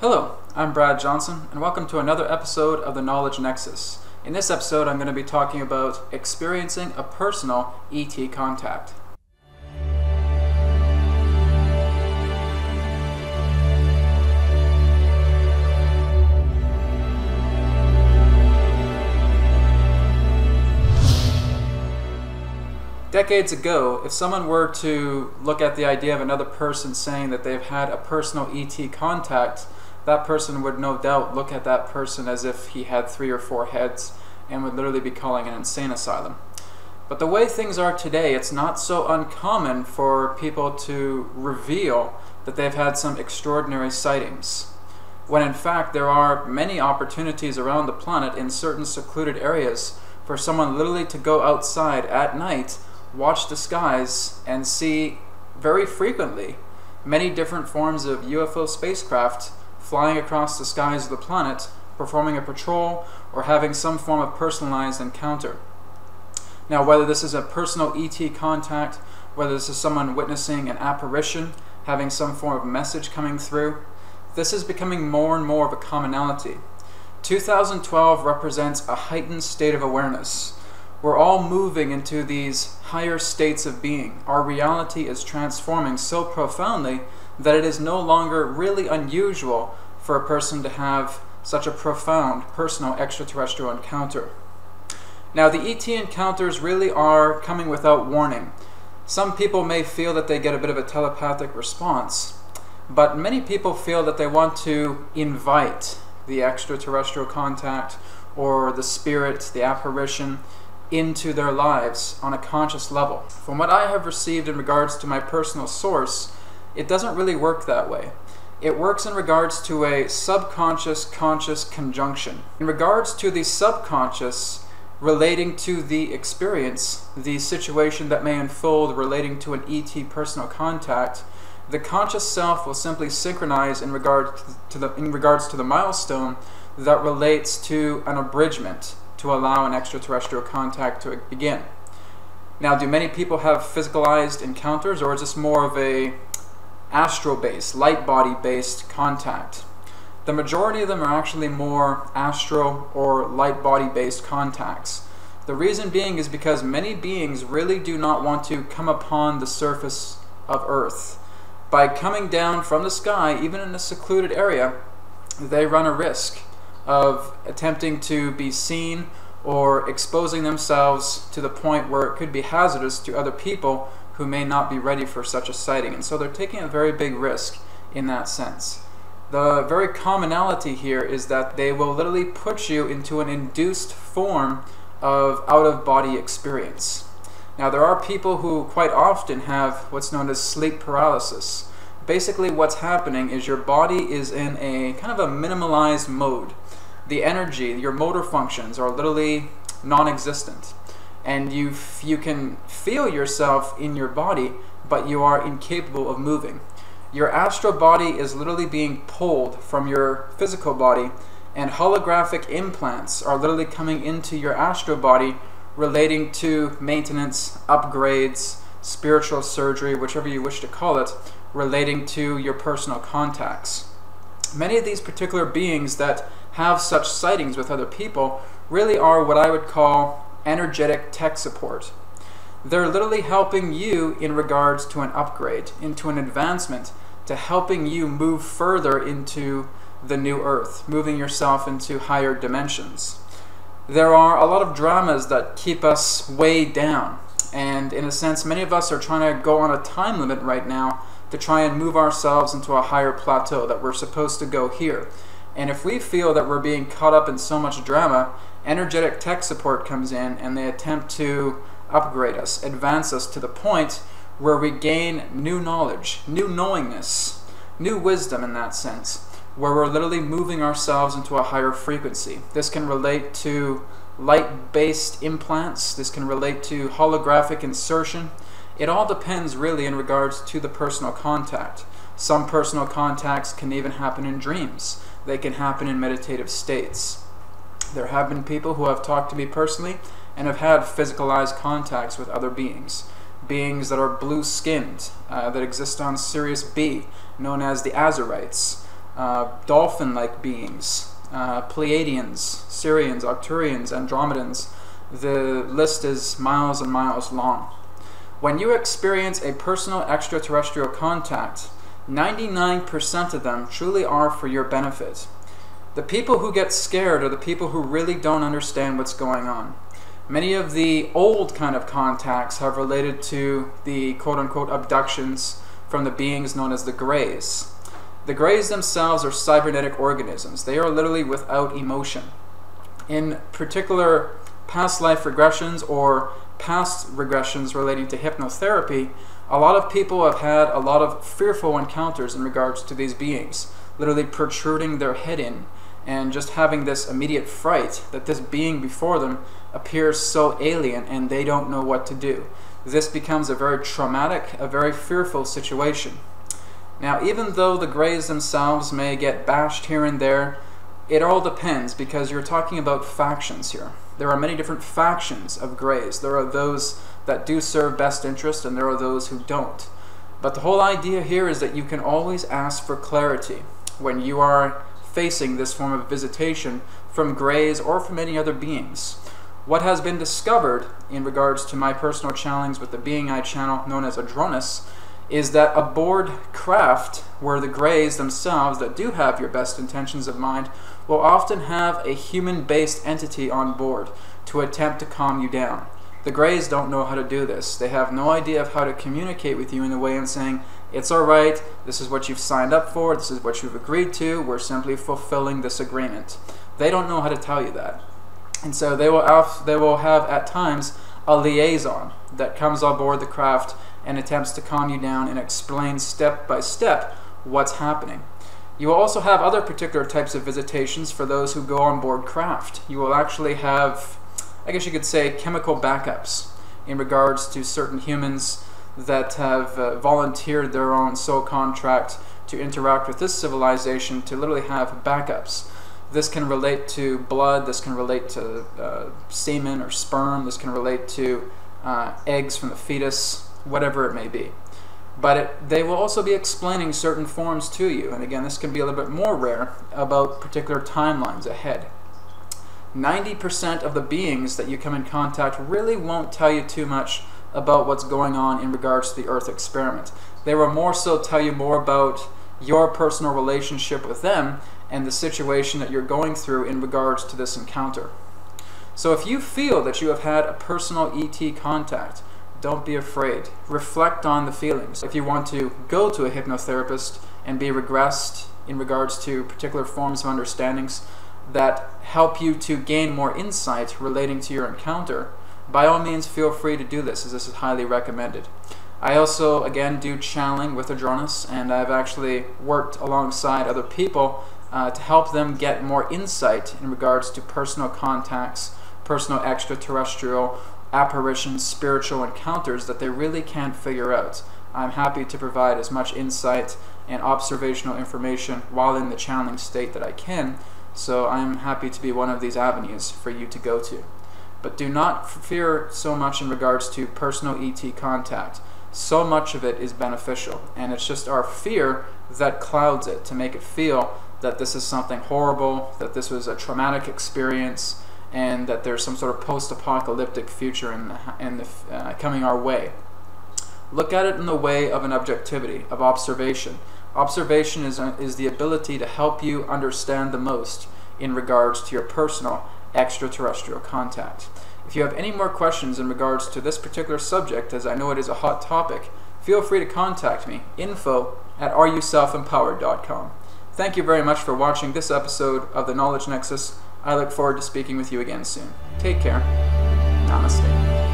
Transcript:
Hello, I'm Brad Johnson, and welcome to another episode of the Knowledge Nexus. In this episode, I'm going to be talking about experiencing a personal ET contact. Decades ago, if someone were to look at the idea of another person saying that they've had a personal ET contact, that person would no doubt look at that person as if he had 3 or 4 heads and would literally be calling an insane asylum. But the way things are today, it's not so uncommon for people to reveal that they've had some extraordinary sightings, when in fact there are many opportunities around the planet in certain secluded areas for someone literally to go outside at night, watch the skies, and see very frequently many different forms of UFO spacecraft flying across the skies of the planet, performing a patrol, or having some form of personalized encounter. Now, whether this is a personal ET contact, whether this is someone witnessing an apparition, having some form of message coming through, this is becoming more and more of a commonality. 2012 represents a heightened state of awareness. We're all moving into these higher states of being. Our reality is transforming so profoundly that it is no longer really unusual for a person to have such a profound personal extraterrestrial encounter. Now, the ET encounters really are coming without warning. Some people may feel that they get a bit of a telepathic response, but many people feel that they want to invite the extraterrestrial contact or the spirit, the apparition, into their lives on a conscious level. From what I have received in regards to my personal source, it doesn't really work that way. It works in regards to a subconscious-conscious conjunction. In regards to the subconscious relating to the experience, the situation that may unfold relating to an ET personal contact, the conscious self will simply synchronize in regards to the milestone that relates to an abridgment to allow an extraterrestrial contact to begin. Now, do many people have physicalized encounters, or is this more of a astral-based, light body-based contact? The majority of them are actually more astral or light body-based contacts. The reason being is because many beings really do not want to come upon the surface of Earth. By coming down from the sky, even in a secluded area, they run a risk of attempting to be seen or exposing themselves to the point where it could be hazardous to other people who may not be ready for such a sighting. And so they're taking a very big risk in that sense. The very commonality here is that they will literally put you into an induced form of out-of-body experience. Now, there are people who quite often have what's known as sleep paralysis. Basically, what's happening is your body is in a kind of a minimalized mode. The energy, your motor functions are literally non-existent. And you can feel yourself in your body, but you are incapable of moving. Your astral body is literally being pulled from your physical body, and holographic implants are literally coming into your astral body relating to maintenance, upgrades, spiritual surgery, whichever you wish to call it, relating to your personal contacts. Many of these particular beings that have such sightings with other people really are what I would call energetic tech support. They're literally helping you in regards to an upgrade, into an advancement, to helping you move further into the new Earth, moving yourself into higher dimensions. There are a lot of dramas that keep us way down, and in a sense many of us are trying to go on a time limit right now to try and move ourselves into a higher plateau, that we're supposed to go here. And if we feel that we're being caught up in so much drama, energetic tech support comes in and they attempt to upgrade us, advance us to the point where we gain new knowledge, new knowingness, new wisdom in that sense, where we're literally moving ourselves into a higher frequency. This can relate to light-based implants, this can relate to holographic insertion. It all depends really in regards to the personal contact. Some personal contacts can even happen in dreams. They can happen in meditative states. There have been people who have talked to me personally and have had physicalized contacts with other beings. Beings that are blue-skinned, that exist on Sirius B, known as the Azurites. dolphin-like beings, Pleiadians, Sirians, Arcturians, Andromedans. The list is miles and miles long. When you experience a personal extraterrestrial contact, 99% of them truly are for your benefit. The people who get scared are the people who really don't understand what's going on. Many of the old kind of contacts have related to the quote-unquote abductions from the beings known as the Greys. The Greys themselves are cybernetic organisms. They are literally without emotion. In particular past life regressions or past regressions relating to hypnotherapy, a lot of people have had a lot of fearful encounters in regards to these beings, literally protruding their head in and just having this immediate fright that this being before them appears so alien and they don't know what to do. This becomes a very traumatic, a very fearful situation. Now, even though the Greys themselves may get bashed here and there, it all depends, because you're talking about factions here. There are many different factions of Greys. There are those that do serve best interest and there are those who don't. But the whole idea here is that you can always ask for clarity when you are facing this form of visitation from Greys or from any other beings. What has been discovered in regards to my personal challenge with the being I channel known as Adronis is that aboard craft where the Greys themselves that do have your best intentions of mind will often have a human-based entity on board to attempt to calm you down. The Greys don't know how to do this. They have no idea of how to communicate with you in the way of saying, it's alright, this is what you've signed up for, this is what you've agreed to, we're simply fulfilling this agreement. They don't know how to tell you that. And so they will have at times a liaison that comes on board the craft and attempts to calm you down and explain step by step what's happening. You will also have other particular types of visitations for those who go on board craft. You will actually have, I guess you could say, chemical backups in regards to certain humans that have volunteered their own soul contract to interact with this civilization to literally have backups. This can relate to blood, this can relate to semen or sperm, this can relate to eggs from the fetus, whatever it may be. But they will also be explaining certain forms to you, and again, this can be a little bit more rare about particular timelines ahead. 90% of the beings that you come in contact really won't tell you too much about what's going on in regards to the Earth experiment. They will more so tell you more about your personal relationship with them and the situation that you're going through in regards to this encounter. So if you feel that you have had a personal ET contact, don't be afraid. Reflect on the feelings. If you want to go to a hypnotherapist and be regressed in regards to particular forms of understandings that help you to gain more insight relating to your encounter, by all means feel free to do this, as this is highly recommended. I also, again, do channeling with Adronis, and I've actually worked alongside other people to help them get more insight in regards to personal contacts, personal extraterrestrial apparitions, spiritual encounters that they really can't figure out. I'm happy to provide as much insight and observational information while in the channeling state that I can, so I'm happy to be one of these avenues for you to go to. But do not fear so much in regards to personal ET contact. So much of it is beneficial, and it's just our fear that clouds it to make it feel that this is something horrible, that this was a traumatic experience, and that there's some sort of post-apocalyptic future coming our way. Look at it in the way of an objectivity, of observation. Observation is the ability to help you understand the most in regards to your personal extraterrestrial contact. If you have any more questions in regards to this particular subject, as I know it is a hot topic, feel free to contact me, info@areyourselfempowered.com. Thank you very much for watching this episode of the Knowledge Nexus. I look forward to speaking with you again soon. Take care. Namaste.